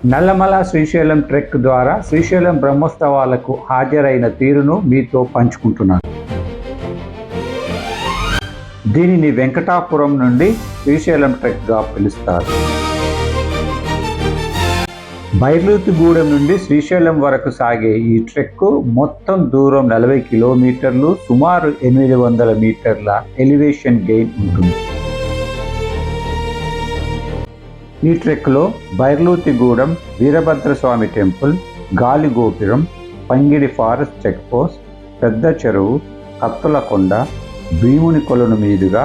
Nallamala Srisailam trek ద్వారా శ్రీశైలం బ్రహ్మోత్సవాలకు హాజరైన తీరును మీతో పంచుకుంటున్నాను. దీనిని వెంకటాపురం నుండి శ్రీశైలం ట్రెక్గా పిలుస్తారు. బైర్లూతిగూడెం నుండి శ్రీశైలం వరకు సాగే ఈ ట్రెక్ మొత్తం దూరం 40 కిలోమీటర్లు, సుమారు 800 మీటర్ల ఎలివేషన్ గెయిన్ ఉంటుంది. ఈ ట్రెక్లో బైర్లూతిగూడెం వీరభద్రస్వామి టెంపుల్, గాలిగోపురం, పంగిడి ఫారెస్ట్ చెక్ పోస్ట్, పెద్ద చెరువు, కత్తులకొండ, భీముని కొలను మీదుగా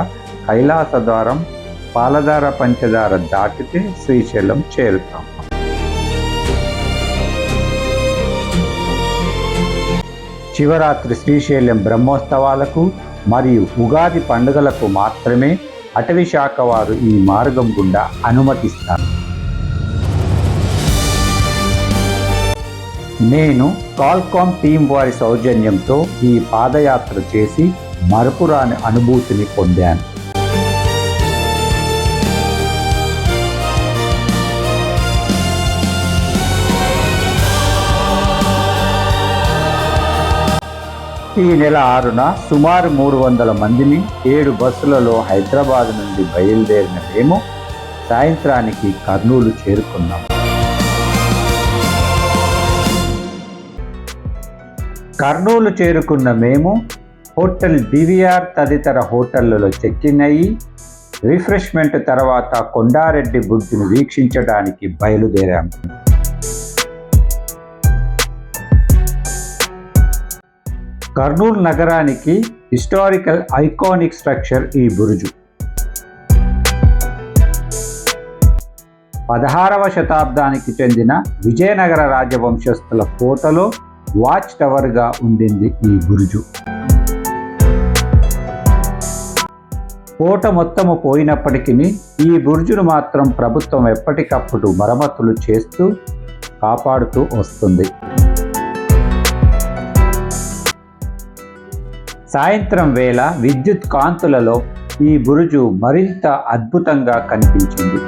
కైలాసద్వారం, పాలధార పంచదార దాటితే శ్రీశైలం చేరుతాం. శివరాత్రి శ్రీశైలం బ్రహ్మోత్సవాలకు మరియు ఉగాది పండుగలకు మాత్రమే అటవీ శాఖ వారు ఈ మార్గం గుండా అనుమతిస్తారు. నేను కాల్కామ్ టీం వారి సౌజన్యంతో ఈ పాదయాత్ర చేసి మరపురాని అనుభూతిని పొందాను. ఈ నెల 6న సుమారు 300 మందిని 7 బస్సులలో హైదరాబాద్ నుండి బయలుదేరిన మేము సాయంత్రానికి కర్నూలు చేరుకున్నాం. కర్నూలు చేరుకున్న మేము హోటల్ డివిఆర్ తదితర హోటళ్లలో చెక్ఇన్ అయ్యి రిఫ్రెష్మెంట్ తర్వాత కొండారెడ్డి బుద్ధుని వీక్షించడానికి బయలుదేరాము. కర్నూలు నగరానికి హిస్టారికల్ ఐకానిక్ స్ట్రక్చర్ ఈ బురుజు. 16వ శతాబ్దానికి చెందిన విజయనగర రాజవంశస్థుల కోటలో వాచ్ టవర్గా ఉండింది ఈ బురుజు. కోట మొత్తము పోయినప్పటికీ ఈ బురుజును మాత్రం ప్రభుత్వం ఎప్పటికప్పుడు మరమ్మతులు చేస్తూ కాపాడుతూ వస్తుంది. సాయంత్రం వేళ విద్యుత్ కాంతులలో ఈ బురుజు మరింత అద్భుతంగా కనిపించింది.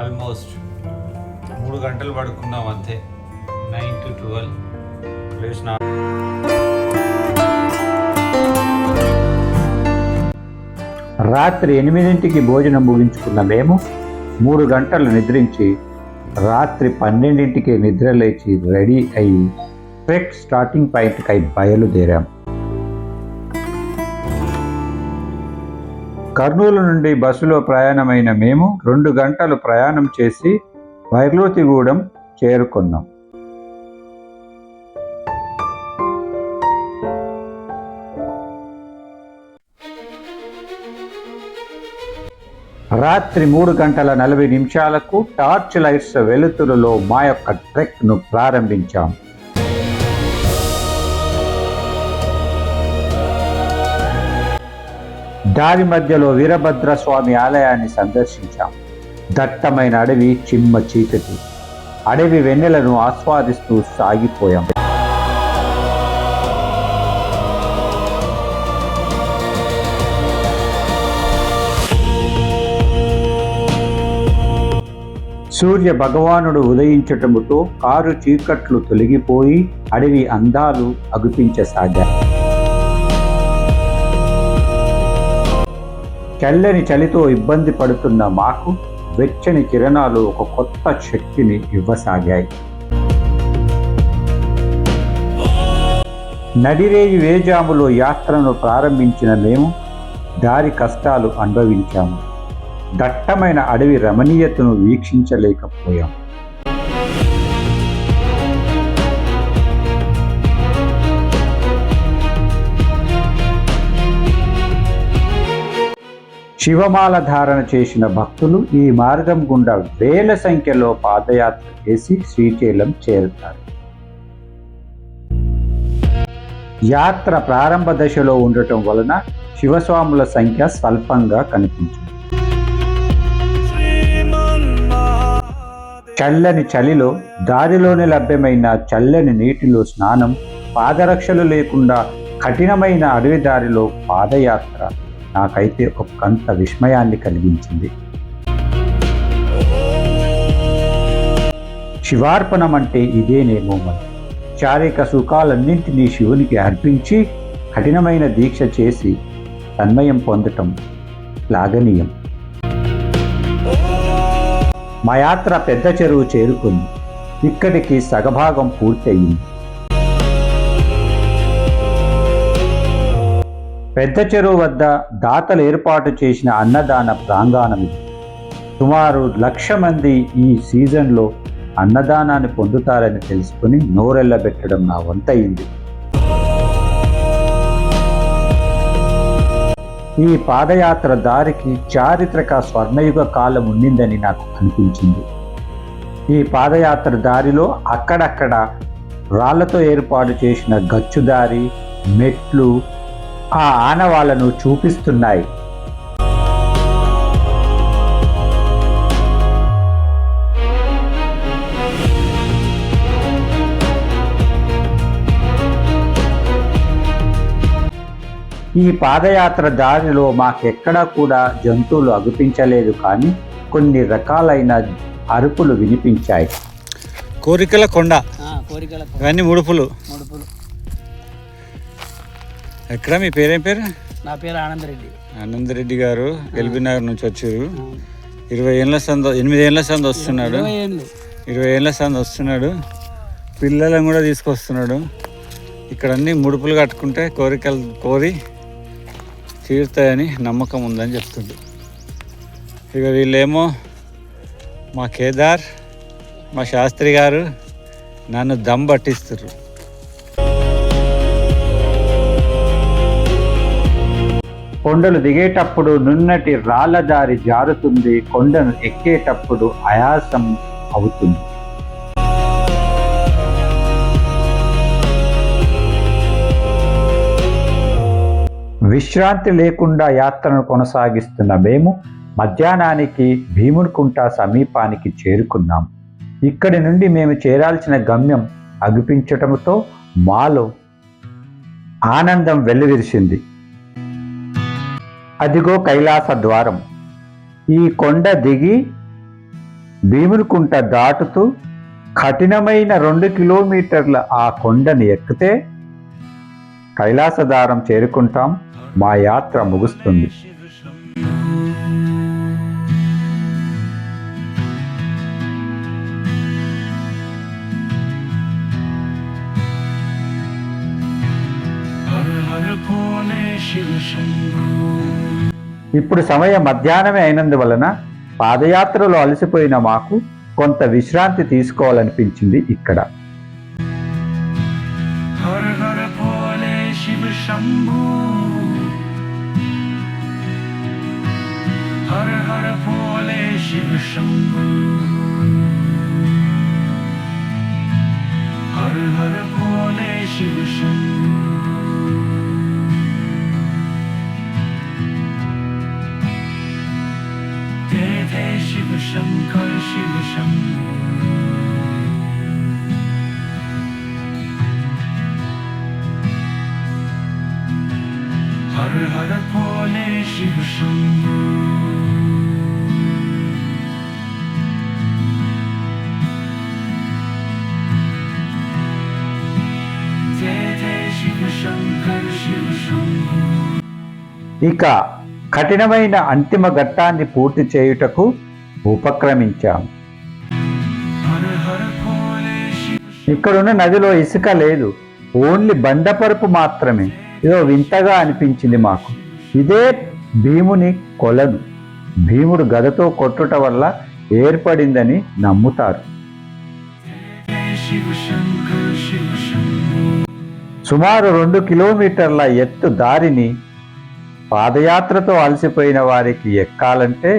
ఆల్మోస్ట్ 3 గంటలు పడుకున్నాం అంతే. 9 to 12 ప్లేస్. రాత్రి 8ంటికి భోజనం ముగించుకున్న మేము 3 గంటలు నిద్రించి రాత్రి 12ంటికి నిద్రలేచి రెడీ అయ్యి ట్రెక్ స్టార్టింగ్ పాయింట్కై బయలుదేరాం. కర్నూలు నుండి బస్సులో ప్రయాణమైన మేము 2 గంటలు ప్రయాణం చేసి బైర్లూతిగూడెం చేరుకున్నాం. రాత్రి 3 గంటల 40 నిమిషాలకు టార్చ్ లైట్స్ వెలుతురులో మా యొక్క ట్రెక్ను ప్రారంభించాం. దారి మధ్యలో వీరభద్రస్వామి ఆలయాన్ని సందర్శించాం. దట్టమైన అడవి, చిమ్మ చీకటి, అడవి వెన్నెలను ఆస్వాదిస్తూ సాగిపోయాం. సూర్య భగవానుడు ఉదయించటముతో కారు చీకట్లు తొలగిపోయి అడవి అందాలు అగుపించసాగాయి. చల్లని చలితో ఇబ్బంది పడుతున్న మాకు వెచ్చని కిరణాలు ఒక కొత్త శక్తిని ఇవ్వసాగాయి. నడిరేయి వేజాములో యాత్రను ప్రారంభించిన మేము దారి కష్టాలు అనుభవించాము. దట్టమైన అడవి రమణీయతను వీక్షించలేకపోయాం. శివమాల ధారణ చేసిన భక్తులు ఈ మార్గం గుండా వేల సంఖ్యలో పాదయాత్ర చేసి శ్రీశైలం చేరుతారు. యాత్ర ప్రారంభ దశలో ఉండటం వలన శివస్వాముల సంఖ్య స్వల్పంగా కనిపించింది. చల్లని చలిలో దారిలోనే లభ్యమైన చల్లని నీటిలో స్నానం, పాదరక్షలు లేకుండా కఠినమైన అడవి దారిలో పాదయాత్ర నాకైతే ఒకంత విస్మయాన్ని కలిగించింది. శివార్పణం అంటే ఇదేనేమో మరి. శారీరక సుఖాలన్నింటినీ శివునికి అర్పించి కఠినమైన దీక్ష చేసి తన్మయం పొందటం శ్లాఘనీయం. మా యాత్ర పెద్ద చెరువు చేరుకుంది. ఇక్కడికి సగభాగం పూర్తయింది. పెద్ద చెరువు వద్ద దాతలు ఏర్పాటు చేసిన అన్నదాన ప్రాంగణం ఇది. సుమారు 1,00,000 మంది ఈ సీజన్లో అన్నదానాన్ని పొందుతారని తెలుసుకుని నోరెళ్ళబెట్టడం నా వంతయింది. ఈ పాదయాత్ర దారికి చారిత్రక స్వర్ణయుగ కాలం ఉండిందని నాకు అనిపించింది. ఈ పాదయాత్ర దారిలో అక్కడక్కడ రాళ్లతో ఏర్పాటు చేసిన గచ్చుదారి, మెట్లు ఆ ఆనవాళ్లను చూపిస్తున్నాయి. ఈ పాదయాత్ర దారిలో మాకెక్కడా కూడా జంతువులు అగుపించలేదు, కానీ కొన్ని రకాలైన అరుపులు వినిపించాయి. కోరికల కొండ, ఇవన్నీ ముడుపులు. ఎక్కడ మీ పేరేం పేరు? నా పేరు ఆనందరెడ్డి. ఆనందరెడ్డి గారు ఎల్బీ నగర్ నుంచి వచ్చారు. 8 ఏళ్ళ సంద వస్తున్నాడు. 20 ఏళ్ళ సంద వస్తున్నాడు. పిల్లలను కూడా తీసుకొస్తున్నాడు. ఇక్కడ అన్ని ముడుపులు కట్టుకుంటే కోరికలు కోరి తీరుతాయని నమ్మకం ఉందని చెప్తుండు. ఇక వీళ్ళేమో మా కేదార్, మా శాస్త్రి గారు నన్ను దమ్ పట్టిస్తారు. కొండలు దిగేటప్పుడు నున్నటి రాళ్ళ దారి జారుతుంది, కొండను ఎక్కేటప్పుడు ఆయాసం అవుతుంది. విశ్రాంతి లేకుండా యాత్రను కొనసాగిస్తున్న మేము మధ్యాహ్నానికి భీమునికుంట సమీపానికి చేరుకున్నాం. ఇక్కడి నుండి మేము చేరాల్సిన గమ్యం అగుపించటంతో మాలో ఆనందం వెల్లివిరిసింది. అదిగో కైలాస ద్వారం. ఈ కొండ దిగి భీమునికుంట దాటుతూ కఠినమైన 2 కిలోమీటర్ల ఆ కొండని ఎక్కితే కైలాసధారం చేరుకుంటాం. మా యాత్ర ముగుస్తుంది. ఇప్పుడు సమయం మధ్యాహ్నమే అయినందువలన పాదయాత్రలో అలసిపోయిన మాకు కొంత విశ్రాంతి తీసుకోవాలనిపించింది. ఇక్కడ हर हर भोले शिव शंभो जय जय शिव शंकर शिव शंभो. ఇక కఠినమైన అంతిమ ఘట్టాన్ని పూర్తి చేయుటకు ఉపక్రమించాం. ఇక్కడున్న నదిలో ఇసుక లేదు, ఓన్లీ బండపరుపు మాత్రమే. ఏదో వింతగా అనిపించింది మాకు. ఇదే భీముని కొలను. భీముడు గదతో కొట్టుట వల్ల ఏర్పడిందని నమ్ముతారు. సుమారు 2 కిలోమీటర్ల ఎత్తు దారిని పాదయాత్రతో అలసిపోయిన వారికి ఎక్కాలంటే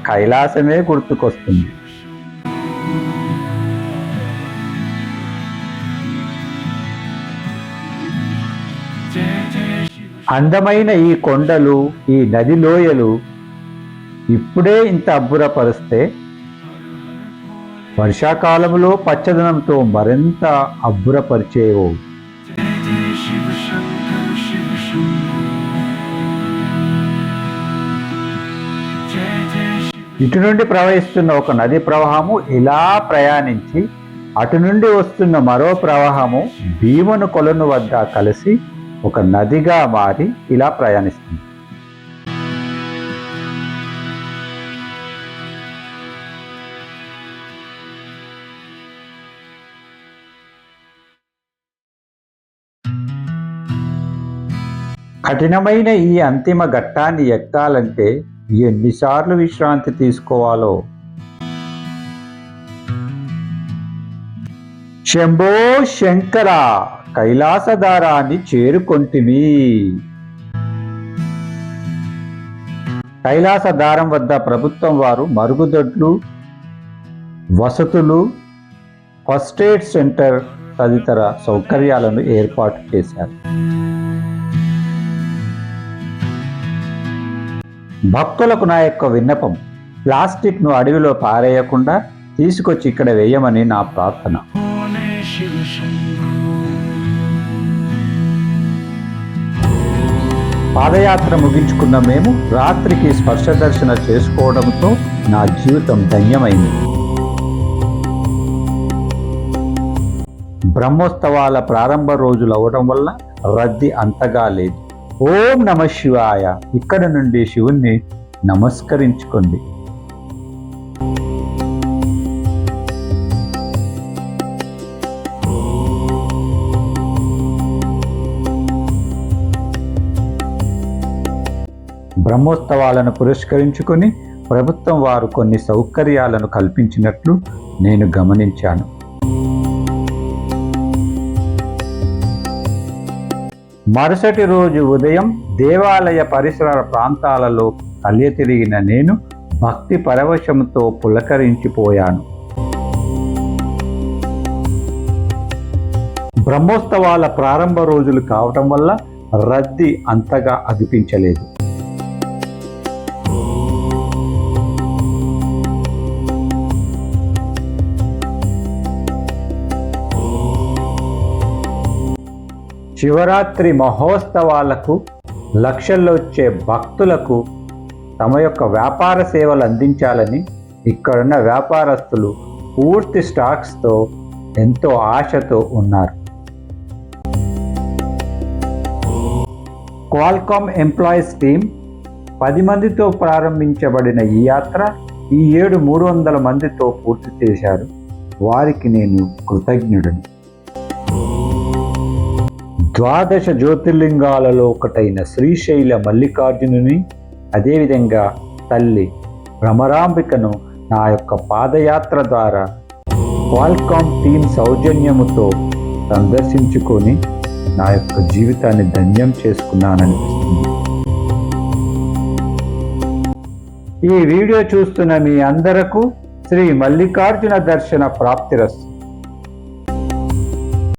కైలాసమే గుర్తుకొస్తుంది. అందమైన ఈ కొండలు, ఈ నది లోయలు ఇప్పుడే ఇంత అబ్బురపరిస్తే వర్షాకాలంలో పచ్చదనంతో మరింత అబ్బురపరిచేవో. जय जय शिव शंकर शिव शंभो जय जय शिव ఇటు నుండి ప్రవహిస్తున్న ఒక నది ప్రవాహము ఇలా ప్రయాణించి అటు నుండి వస్తున్న మరో ప్రవాహము భీముని కొలను వద్ద కలిసి ఒక నదిగా మారి ఇలా ప్రయాణిస్తుంది. కఠినమైన ఈ అంతిమ ఘట్టాన్ని ఎక్కాలంటే ఎన్నిసార్లు విశ్రాంతి తీసుకోవాలో. శంభో శంకర, కైలాసదారాన్ని చేరుకొంటిమి. కైలాసదారం వద్ద ప్రభుత్వం వారు మరుగుదొడ్లు, వసతులు, ఫస్ట్ ఎయిడ్ సెంటర్ తదితర సౌకర్యాలను ఏర్పాటు చేశారు. భక్తులకు నా యొక్క విన్నపం, ప్లాస్టిక్ను అడవిలో పారేయకుండా తీసుకొచ్చి ఇక్కడ వేయమని నా ప్రార్థన. भोले शिव शंभो పాదయాత్ర ముగించుకున్న మేము రాత్రికి స్పర్శ దర్శన చేసుకోవడంతో నా జీవితం ధన్యమైంది. బ్రహ్మోత్సవాల ప్రారంభ రోజులు అవడం వల్ల రద్దీ అంతగా లేదు. ఓం నమ శివాయ. ఇక్కడ నుండి శివుణ్ణి నమస్కరించుకోండి. బ్రహ్మోత్సవాలను పురస్కరించుకొని ప్రభుత్వం వారు కొన్ని సౌకర్యాలను కల్పించినట్లు నేను గమనించాను. మరుసటి రోజు ఉదయం దేవాలయ పరిసర ప్రాంతాలలో తిరిగిన నేను భక్తి పరవశంతో పులకరించిపోయాను. బ్రహ్మోత్సవాల ప్రారంభ రోజులు కావటం వల్ల రద్దీ అంతగా అనిపించలేదు. శివరాత్రి మహోత్సవాలకు లక్షల్లో వచ్చే భక్తులకు తమ యొక్క వ్యాపార సేవలు అందించాలని ఇక్కడున్న వ్యాపారస్తులు పూర్తి స్టాక్స్తో ఎంతో ఆశతో ఉన్నారు. క్వాల్కామ్ ఎంప్లాయీస్ టీం 10 మందితో ప్రారంభించబడిన ఈ యాత్ర ఈ ఏడు 300 మందితో పూర్తి చేశారు. వారికి నేను కృతజ్ఞుడను. 12 జ్యోతిర్లింగాలలో ఒకటైన శ్రీశైల మల్లికార్జునుని, అదేవిధంగా తల్లి భ్రమరాంబికను నా యొక్క పాదయాత్ర ద్వారా క్వాల్కామ్ టీం సౌజన్యముతో సందర్శించుకొని నా యొక్క జీవితాన్ని ధన్యం చేసుకున్నాననిపిస్తుంది. ఈ వీడియో చూస్తున్న మీ అందరకు శ్రీ మల్లికార్జున దర్శన ప్రాప్తిరస్తు.